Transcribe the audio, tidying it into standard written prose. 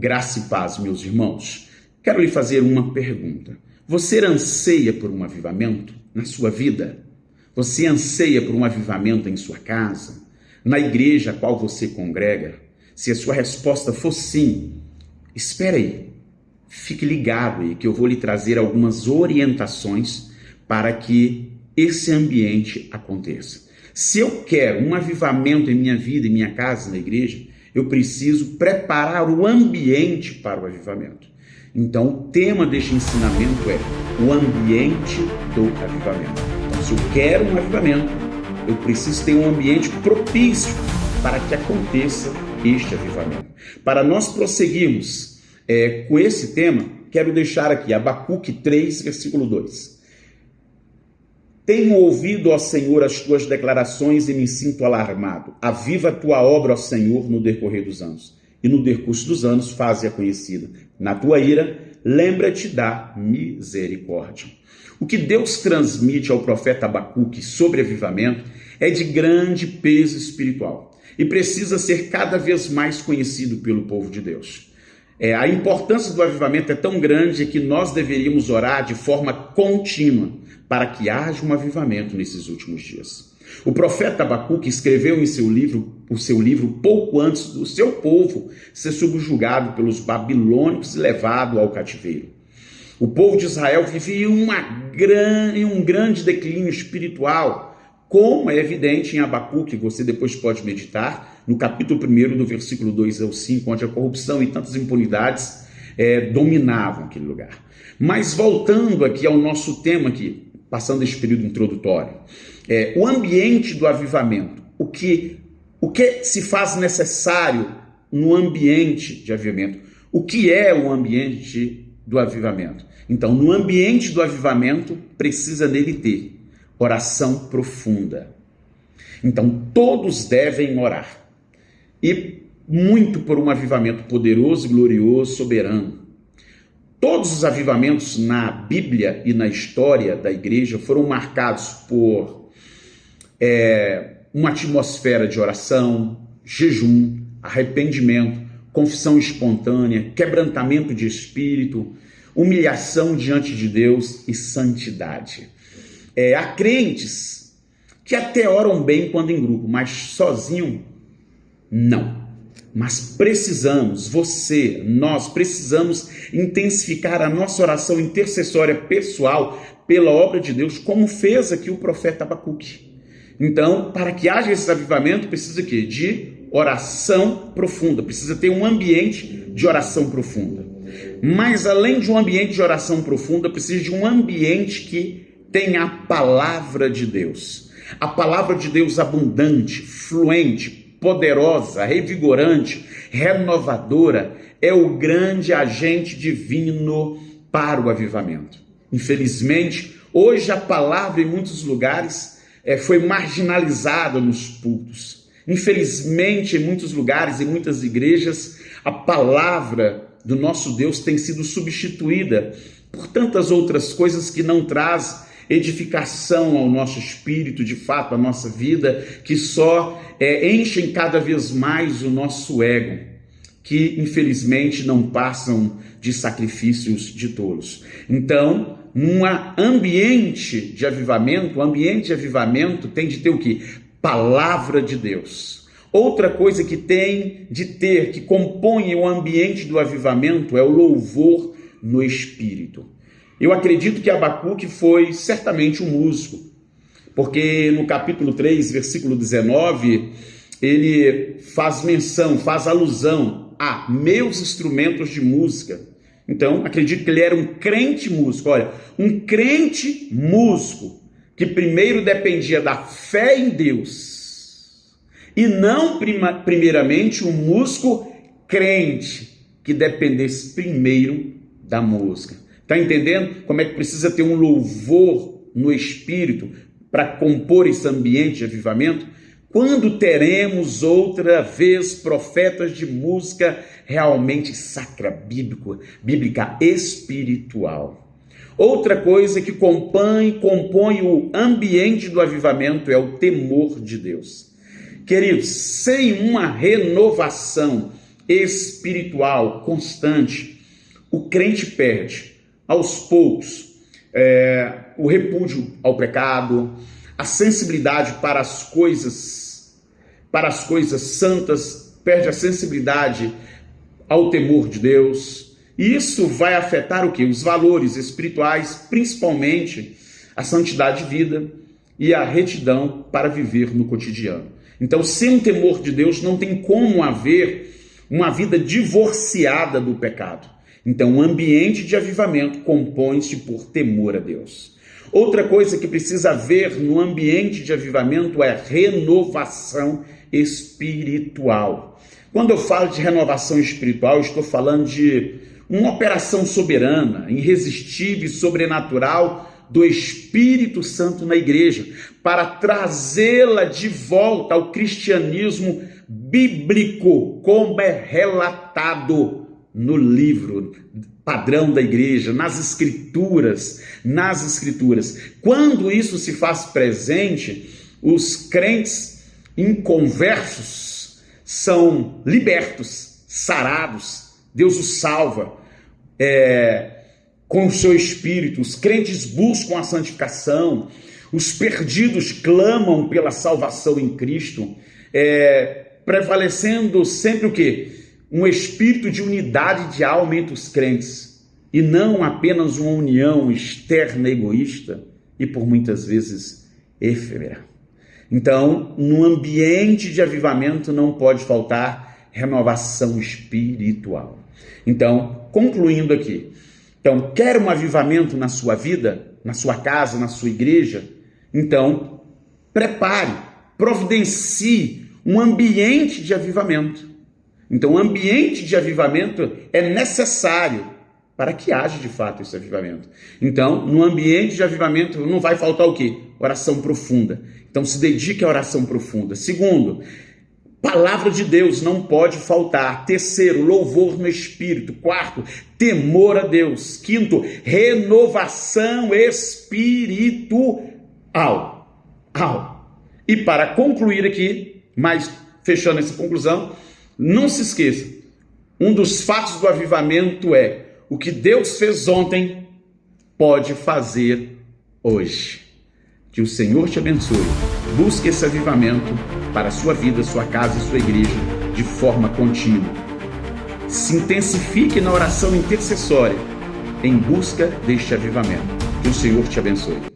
Graça e paz, meus irmãos. Quero lhe fazer uma pergunta. Você anseia por um avivamento na sua vida? Você anseia por um avivamento em sua casa? Na igreja a qual você congrega? Se a sua resposta for sim, espere aí. Fique ligado aí que eu vou lhe trazer algumas orientações para que esse ambiente aconteça. Se eu quero um avivamento em minha vida, em minha casa, na igreja, eu preciso preparar o ambiente para o avivamento. Então, o tema deste ensinamento é o ambiente do avivamento. Então, se eu quero um avivamento, eu preciso ter um ambiente propício para que aconteça este avivamento. Para nós prosseguirmos com esse tema, quero deixar aqui Abacuque 3, versículo 2. Tenho ouvido, ó Senhor, as tuas declarações e me sinto alarmado. Aviva a tua obra, ó Senhor, no decorrer dos anos. E no decurso dos anos, faze-a conhecida. Na tua ira, lembra-te da misericórdia. O que Deus transmite ao profeta Abacuque sobre avivamento é de grande peso espiritual e precisa ser cada vez mais conhecido pelo povo de Deus. A importância do avivamento é tão grande que nós deveríamos orar de forma contínua para que haja um avivamento nesses últimos dias. O profeta Abacuque escreveu o seu livro pouco antes do seu povo ser subjugado pelos babilônicos e levado ao cativeiro. O povo de Israel vivia em um grande declínio espiritual, como é evidente em Abacuque, você depois pode meditar, no capítulo 1, do versículo 2 ao 5, onde a corrupção e tantas impunidades dominavam aquele lugar. Mas voltando aqui ao nosso tema aqui, passando este período introdutório, o ambiente do avivamento, o que se faz necessário no ambiente de avivamento, o que é o ambiente do avivamento? Então, no ambiente do avivamento, precisa nele ter oração profunda. Então, todos devem orar, e muito por um avivamento poderoso, glorioso, soberano. Todos os avivamentos na Bíblia e na história da igreja foram marcados por uma atmosfera de oração, jejum, arrependimento, confissão espontânea, quebrantamento de espírito, humilhação diante de Deus e santidade. Há crentes que até oram bem quando em grupo, mas sozinho, não. Mas nós precisamos intensificar a nossa oração intercessória pessoal pela obra de Deus, como fez aqui o profeta Abacuque. Então, para que haja esse avivamento, precisa o quê? De oração profunda, precisa ter um ambiente de oração profunda. Mas além de um ambiente de oração profunda, precisa de um ambiente que tenha a palavra de Deus. A palavra de Deus abundante, fluente, poderosa, revigorante, renovadora, é o grande agente divino para o avivamento. Infelizmente, hoje a palavra em muitos lugares foi marginalizada nos púlpitos. Infelizmente, em muitos lugares, em muitas igrejas, a palavra do nosso Deus tem sido substituída por tantas outras coisas que não traz edificação ao nosso espírito, de fato, à nossa vida, que só enchem cada vez mais o nosso ego, que infelizmente não passam de sacrifícios de tolos. Então, num ambiente de avivamento, o ambiente de avivamento tem de ter o quê? Palavra de Deus. Outra coisa que tem de ter, que compõe o ambiente do avivamento, é o louvor no espírito. Eu acredito que Abacuque foi certamente um músico, porque no capítulo 3, versículo 19, ele faz alusão a meus instrumentos de música. Então, acredito que ele era um crente músico. Olha, um crente músico que primeiro dependia da fé em Deus e não primeiramente um músico crente que dependesse primeiro da música. Está entendendo como é que precisa ter um louvor no espírito para compor esse ambiente de avivamento? Quando teremos outra vez profetas de música realmente sacra, bíblica, espiritual? Outra coisa que compõe o ambiente do avivamento é o temor de Deus. Queridos, sem uma renovação espiritual constante, o crente perde aos poucos o repúdio ao pecado, a sensibilidade para as coisas santas, perde a sensibilidade ao temor de Deus. E isso vai afetar o quê? Os valores espirituais, principalmente a santidade de vida e a retidão para viver no cotidiano. Então, sem o temor de Deus, não tem como haver uma vida divorciada do pecado. Então, o ambiente de avivamento compõe-se por temor a Deus. Outra coisa que precisa haver no ambiente de avivamento é renovação espiritual. Quando eu falo de renovação espiritual, eu estou falando de uma operação soberana, irresistível e sobrenatural do Espírito Santo na igreja, para trazê-la de volta ao cristianismo bíblico, como é relatado no livro padrão da igreja, nas escrituras. Quando isso se faz presente, os crentes inconversos são libertos, sarados, Deus os salva com o seu Espírito, os crentes buscam a santificação, os perdidos clamam pela salvação em Cristo, prevalecendo sempre o quê? Um espírito de unidade de alma entre os crentes, e não apenas uma união externa egoísta e por muitas vezes efêmera. Então, no ambiente de avivamento não pode faltar renovação espiritual. Então, concluindo aqui, quer um avivamento na sua vida, na sua casa, na sua igreja? Então, prepare, providencie um ambiente de avivamento. Então, o ambiente de avivamento é necessário para que haja de fato esse avivamento. Então, no ambiente de avivamento não vai faltar o quê? Oração profunda. Então, se dedique à oração profunda. Segundo, palavra de Deus não pode faltar. Terceiro, louvor no Espírito. Quarto, temor a Deus. Quinto, renovação espiritual. E para concluir aqui, mas fechando essa conclusão, não se esqueça, um dos fatos do avivamento é o que Deus fez ontem, pode fazer hoje. Que o Senhor te abençoe. Busque esse avivamento para a sua vida, sua casa e sua igreja de forma contínua. Se intensifique na oração intercessória em busca deste avivamento. Que o Senhor te abençoe.